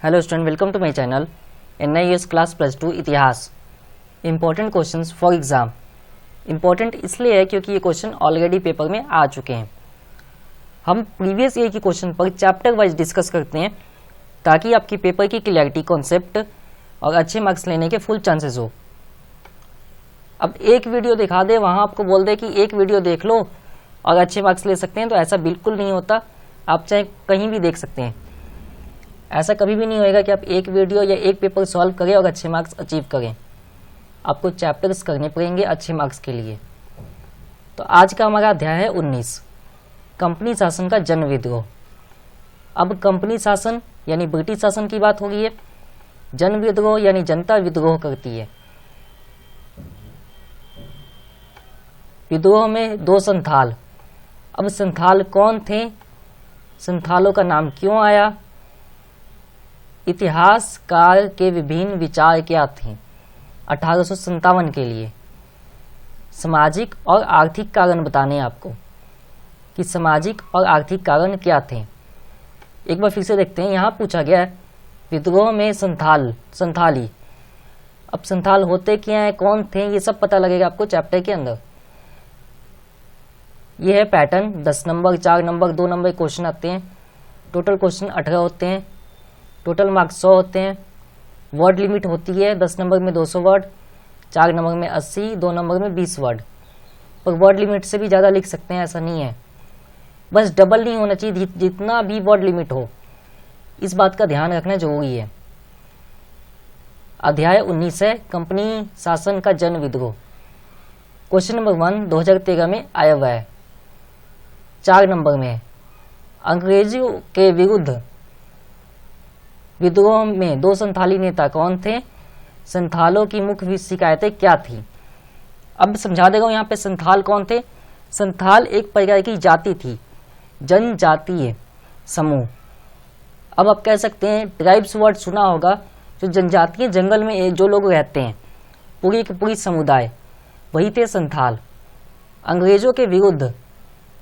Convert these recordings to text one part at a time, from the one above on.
Hello student, welcome to my channel NIS class +2 इतिहास। Important questions for exam. Important इसलिए है क्योंकि ये क्वेश्चन ऑलरेडी पेपर में आ चुके हैं। हम प्रीवियस ईयर के क्वेश्चन पर चैप्टर वाइज डिस्कस करते हैं ताकि आपकी पेपर की क्लैरिटी, कॉन्सेप्ट और अच्छे मार्क्स लेने के फुल चांसेस हो। अब एक वीडियो दिखा दे, वहाँ आपको बोल दे कि एक वीडियो देख लो और अच्छे मार्क्स ले सकते हैं, तो ऐसा बिल्कुल नहीं होता। आप चाहे कहीं भी देख सकते हैं, ऐसा कभी भी नहीं होएगा कि आप एक वीडियो या एक पेपर सॉल्व करें और अच्छे मार्क्स अचीव करें। आपको चैप्टर्स करने पड़ेंगे अच्छे मार्क्स के लिए। तो आज का हमारा अध्याय है 19, कंपनी शासन का जन विद्रोह। अब कंपनी शासन यानी ब्रिटिश शासन की बात हो रही है, जन विद्रोह यानी जनता विद्रोह करती है। विद्रोह में दो संथाल। अब संथाल कौन थे, संथालों का नाम क्यों आया, इतिहासकार के विभिन्न विचार क्या थे 1857 के लिए। सामाजिक और आर्थिक कारण बताने आपको कि सामाजिक और आर्थिक कारण क्या थे। एक बार फिर से देखते हैं, यहाँ पूछा गया है विद्रोह में संथाली। अब संथाल होते क्या हैं, कौन थे, ये सब पता लगेगा आपको चैप्टर के अंदर। ये है pattern, 10 number, 4 number, 2 number question आते हैं। टोटल क्वेश्चन 18 होते हैं, टोटल मार्क्स 100 होते हैं। वर्ड लिमिट होती है 10 नंबर में 200 वर्ड, 4 नंबर में 80, 2 नंबर में 20 वर्ड। पर वर्ड लिमिट से भी ज़्यादा लिख सकते हैं, ऐसा नहीं है। बस डबल नहीं होना चाहिए, जितना भी वर्ड लिमिट हो, इस बात का ध्यान रखना जरूरी है। अध्याय 19 है कंपनी शासन का जन विद्रोह। क्वेश्चन नंबर 1 2013 में आया हुआ है। 4 नंबर में अंग्रेजों के विरुद्ध विद्रोह में दो संथाली नेता कौन थे, संथालों की मुख्य शिकायतें क्या थी। अब समझा देगा यहाँ पे संथाल कौन थे। संथाल एक प्रकार की जाति थी, जनजातीय समूह। अब आप कह सकते हैं ट्राइब्स वर्ड सुना होगा, जो जनजातीय जंगल में जो लोग रहते हैं, पूरी की पूरी समुदाय, वही थे संथाल। अंग्रेजों के विरुद्ध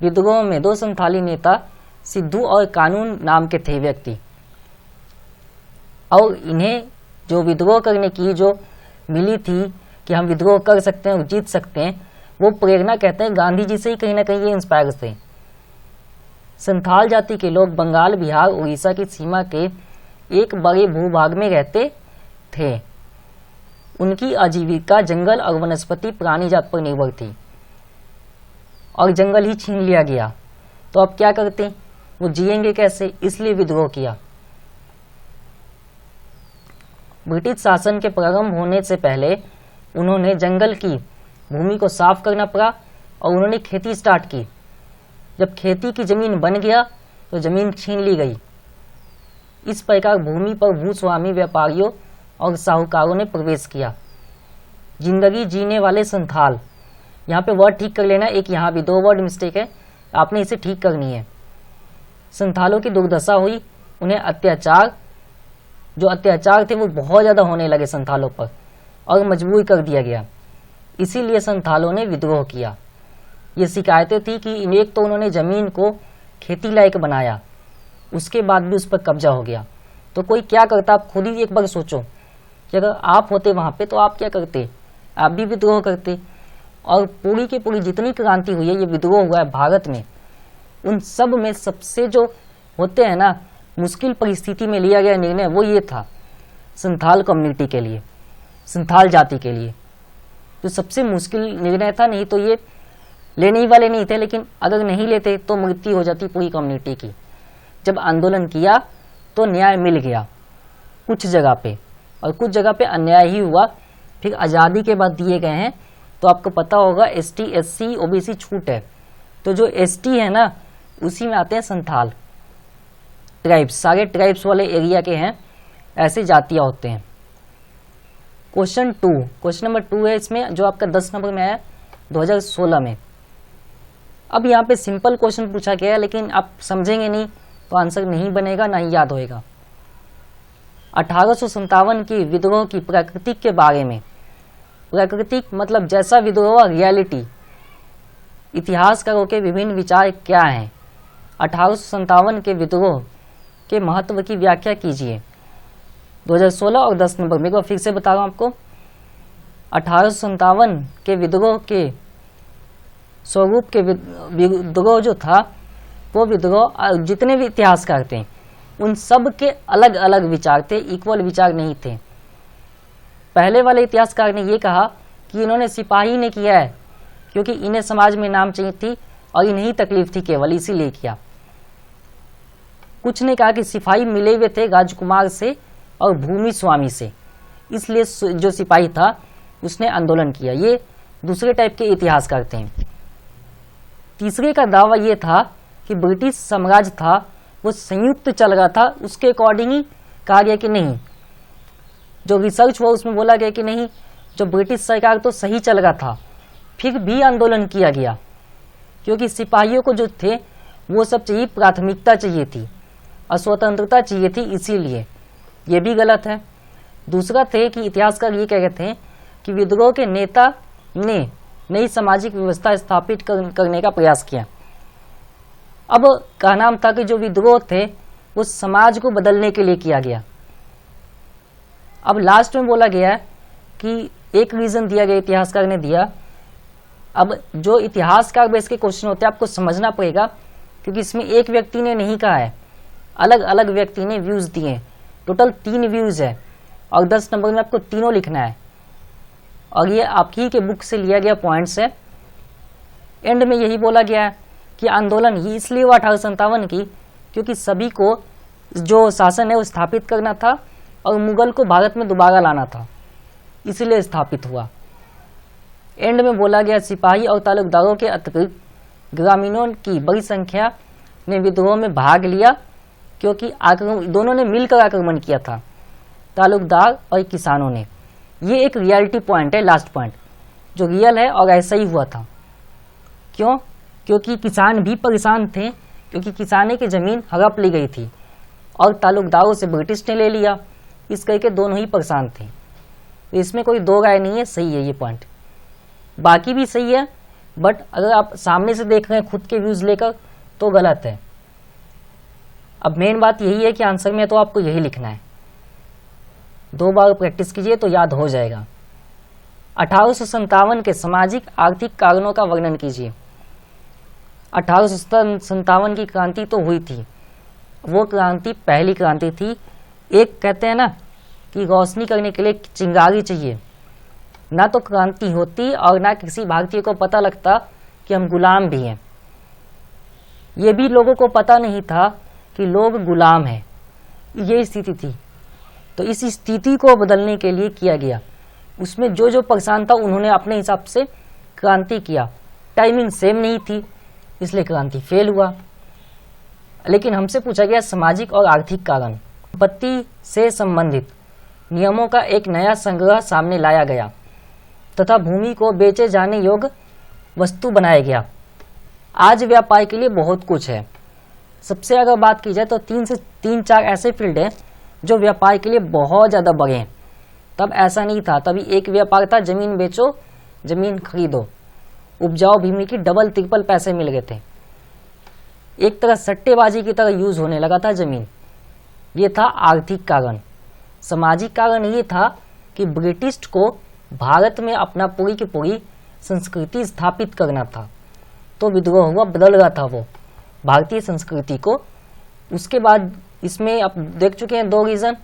विद्रोह में दो संथाली नेता सिद्धू और कानून नाम के थे व्यक्ति। और इन्हें जो विद्रोह करने की जो मिली थी कि हम विद्रोह कर सकते हैं, जीत सकते हैं, वो प्रेरणा कहते हैं गांधी जी से ही कहीं ना कहीं ये इंस्पायर थे। संथाल जाति के लोग बंगाल, बिहार, उड़ीसा की सीमा के एक बड़े भूभाग में रहते थे। उनकी आजीविका जंगल और वनस्पति प्राणी जात पर निर्भर थी और जंगल ही छीन लिया गया, तो अब क्या करते, वो जिएंगे कैसे, इसलिए विद्रोह किया। ब्रिटिश शासन के प्रारंभ होने से पहले उन्होंने जंगल की भूमि को साफ करना पड़ा और उन्होंने खेती स्टार्ट की। जब खेती की जमीन बन गया तो जमीन छीन ली गई। इस प्रकार भूमि पर भूस्वामी व्यापारियों और साहूकारों ने प्रवेश किया। जिंदगी जीने वाले संथाल, यहाँ पे वर्ड ठीक कर लेना, एक यहाँ भी 2 वर्ड मिस्टेक है, आपने इसे ठीक करनी है। संथालों की दुर्दशा हुई, उन्हें अत्याचार थे वो बहुत ज़्यादा होने लगे संथालों पर और मजबूर कर दिया गया। इसीलिए संथालों ने विद्रोह किया। ये शिकायतें थी कि एक तो उन्होंने ज़मीन को खेती लायक बनाया, उसके बाद भी उस पर कब्जा हो गया। तो कोई क्या करता, आप खुद ही एक बार सोचो कि अगर आप होते वहाँ पे तो आप क्या करते, आप भी विद्रोह करते। और पूरी की पूरी जितनी क्रांति हुई है, ये विद्रोह हुआ है भारत में, उन सब में सबसे जो होते हैं ना मुश्किल परिस्थिति में लिया गया निर्णय, वो ये था संथाल कम्युनिटी के लिए, संथाल जाति के लिए जो सबसे मुश्किल निर्णय था। नहीं तो ये लेने ही वाले नहीं थे, लेकिन अगर नहीं लेते तो मृत्यु हो जाती पूरी कम्युनिटी की। जब आंदोलन किया तो न्याय मिल गया कुछ जगह पे, और कुछ जगह पे अन्याय ही हुआ। फिर आज़ादी के बाद दिए गए हैं, तो आपको पता होगा ST SC OBC छूट है, तो जो ST है ना उसी में आते हैं संथाल ट्राइब्स, सारे ट्राइब्स वाले एरिया के हैं, ऐसे जातियाँ होते हैं। क्वेश्चन नंबर 2 है इसमें, जो आपका 10 नंबर में आया 2016 में। अब यहाँ पे सिंपल क्वेश्चन पूछा गया है, लेकिन आप समझेंगे नहीं तो आंसर नहीं बनेगा, ना ही याद होएगा। 1857 की विद्रोह की प्रकृति के बारे में, प्राकृतिक मतलब जैसा विद्रोह रियलिटी, इतिहासकारों के विभिन्न विचार क्या हैं। 1857 के विद्रोह के महत्व की व्याख्या कीजिए। 2016 और 10 नवंबर में, एक बार फिर से बता रहा हूँ आपको, 1857 के विद्रोह के स्वरूप के विद्रोह जो था, वो विद्रोह जितने भी इतिहासकार थे उन सब के अलग अलग विचार थे, इक्वल विचार नहीं थे। पहले वाले इतिहासकार ने ये कहा कि इन्होंने सिपाही ने किया है क्योंकि इन्हें समाज में नाम चाहिए थी और इन्हीं तकलीफ थी केवल, इसीलिए किया। कुछ ने कहा कि सिपाही मिले हुए थे राजकुमार से और भूमि स्वामी से, इसलिए जो सिपाही था उसने आंदोलन किया। ये दूसरे टाइप के इतिहासकार थे। तीसरे का दावा ये था कि ब्रिटिश साम्राज्य था वो संयुक्त चल रहा था, उसके अकॉर्डिंग ही कहा गया कि नहीं, जो रिसर्च हुआ उसमें बोला गया कि नहीं, जो ब्रिटिश सरकार तो सही चल रहा था, फिर भी आंदोलन किया गया क्योंकि सिपाहियों को जो थे वो सब चाहिए, प्राथमिकता चाहिए थी, अस्वतंत्रता चाहिए थी, इसीलिए ये भी गलत है। दूसरा थे कि इतिहासकार ये कह रहे थे कि विद्रोह के नेता ने नई सामाजिक व्यवस्था स्थापित करने का प्रयास किया। अब का नाम था कि जो विद्रोह थे वो समाज को बदलने के लिए किया गया। अब लास्ट में बोला गया कि एक रीजन दिया गया, इतिहासकार ने दिया। अब जो इतिहासकार बेस के क्वेश्चन होते हैं आपको समझना पड़ेगा क्योंकि इसमें एक व्यक्ति ने नहीं कहा है, अलग अलग व्यक्ति ने व्यूज दिए। टोटल 3 व्यूज है और 10 नंबर में आपको तीनों लिखना है और ये आपकी के बुक से लिया गया पॉइंट्स है। एंड में यही बोला गया है कि आंदोलन ही इसलिए हुआ 1857 की क्योंकि सभी को जो शासन है वो स्थापित करना था और मुगल को भारत में दोबारा लाना था, इसलिए स्थापित हुआ। एंड में बोला गया सिपाही और तालुकदारों के अतिरिक्त ग्रामीणों की बड़ी संख्या ने विद्रोह में भाग लिया क्योंकि दोनों ने मिलकर आक्रमण किया था, तालुकदार और किसानों ने। ये एक रियलिटी पॉइंट है, लास्ट पॉइंट जो रियल है और ऐसा ही हुआ था। क्यों? क्योंकि किसान भी परेशान थे क्योंकि किसाने की जमीन हड़प ली गई थी और तालुकदारों से ब्रिटिश ने ले लिया, इस करके दोनों ही परेशान थे। तो इसमें कोई दो राय नहीं है, सही है ये पॉइंट। बाकी भी सही है बट अगर आप सामने से देख रहे हैं खुद के व्यूज लेकर तो गलत है। अब मेन बात यही है कि आंसर में तो आपको यही लिखना है, 2 बार प्रैक्टिस कीजिए तो याद हो जाएगा। 1857 के सामाजिक आर्थिक कारणों का वर्णन कीजिए। 1857 की क्रांति तो हुई थी, वो क्रांति पहली क्रांति थी। एक कहते हैं ना कि रोशनी करने के लिए चिंगारी चाहिए, ना तो क्रांति होती और ना किसी भारतीय को पता लगता कि हम गुलाम भी हैं। ये भी लोगों को पता नहीं था कि लोग गुलाम हैं, ये स्थिति थी। तो इस स्थिति को बदलने के लिए किया गया। उसमें जो जो परेशान था उन्होंने अपने हिसाब से क्रांति किया। टाइमिंग सेम नहीं थी इसलिए क्रांति फेल हुआ। लेकिन हमसे पूछा गया सामाजिक और आर्थिक कारण। संपत्ति से संबंधित नियमों का एक नया संग्रह सामने लाया गया तथा भूमि को बेचे जाने योग्य वस्तु बनाया गया। आज व्यापार के लिए बहुत कुछ है। सबसे अगर बात की जाए तो 3 से 4 ऐसे फील्ड हैं जो व्यापार के लिए बहुत ज़्यादा बड़े हैं। तब ऐसा नहीं था, तभी एक व्यापार था जमीन बेचो जमीन खरीदो, उपजाऊ भूमि की डबल ट्रिपल पैसे मिल गए थे। एक तरह सट्टेबाजी की तरह यूज होने लगा था जमीन। ये था आर्थिक कारण। सामाजिक कारण ये था कि ब्रिटिश को भारत में अपना पूरी की पूरी संस्कृति स्थापित करना था, तो विद्रोह हुआ, बदल रहा था वो भारतीय संस्कृति को। उसके बाद इसमें आप देख चुके हैं 2 रीजन।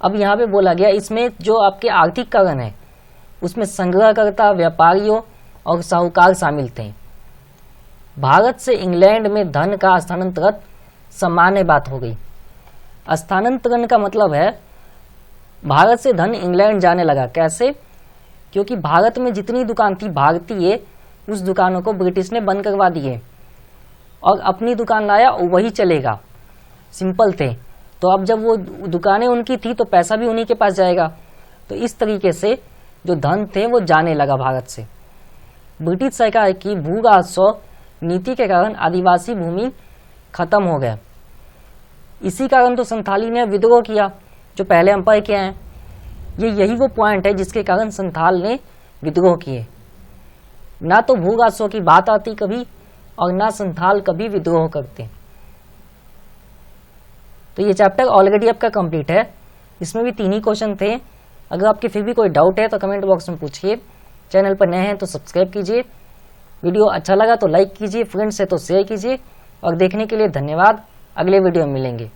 अब यहाँ पे बोला गया इसमें जो आपके आर्थिक कारण है उसमें संग्रहकर्ता, व्यापारियों और साहूकार शामिल थे। भारत से इंग्लैंड में धन का स्थानांतरण सामान्य बात हो गई। स्थानांतरण का मतलब है भारत से धन इंग्लैंड जाने लगा। कैसे? क्योंकि भारत में जितनी दुकान थी भारतीय, उस दुकानों को ब्रिटिश ने बंद करवा दिए और अपनी दुकान लाया और वही चलेगा। सिंपल थे। तो अब जब वो दुकानें उनकी थी तो पैसा भी उन्हीं के पास जाएगा। तो इस तरीके से जो धन थे वो जाने लगा भारत से। ब्रिटिश सरकार की भू राजस्व नीति के कारण आदिवासी भूमि खत्म हो गया। इसी कारण तो संथाली ने विद्रोह किया जो पहले अंपायर किया है। यही वो पॉइंट है जिसके कारण संथाल ने विद्रोह किए। ना तो भू राजस्व की बात आती कभी और ना संथाल कभी विद्रोह करते। तो ये चैप्टर ऑलरेडी आपका कंप्लीट है, इसमें भी 3 ही क्वेश्चन थे। अगर आपके फिर भी कोई डाउट है तो कमेंट बॉक्स में पूछिए। चैनल पर नए हैं तो सब्सक्राइब कीजिए। वीडियो अच्छा लगा तो लाइक कीजिए, फ्रेंड्स है तो शेयर कीजिए। और देखने के लिए धन्यवाद। अगले वीडियो में मिलेंगे।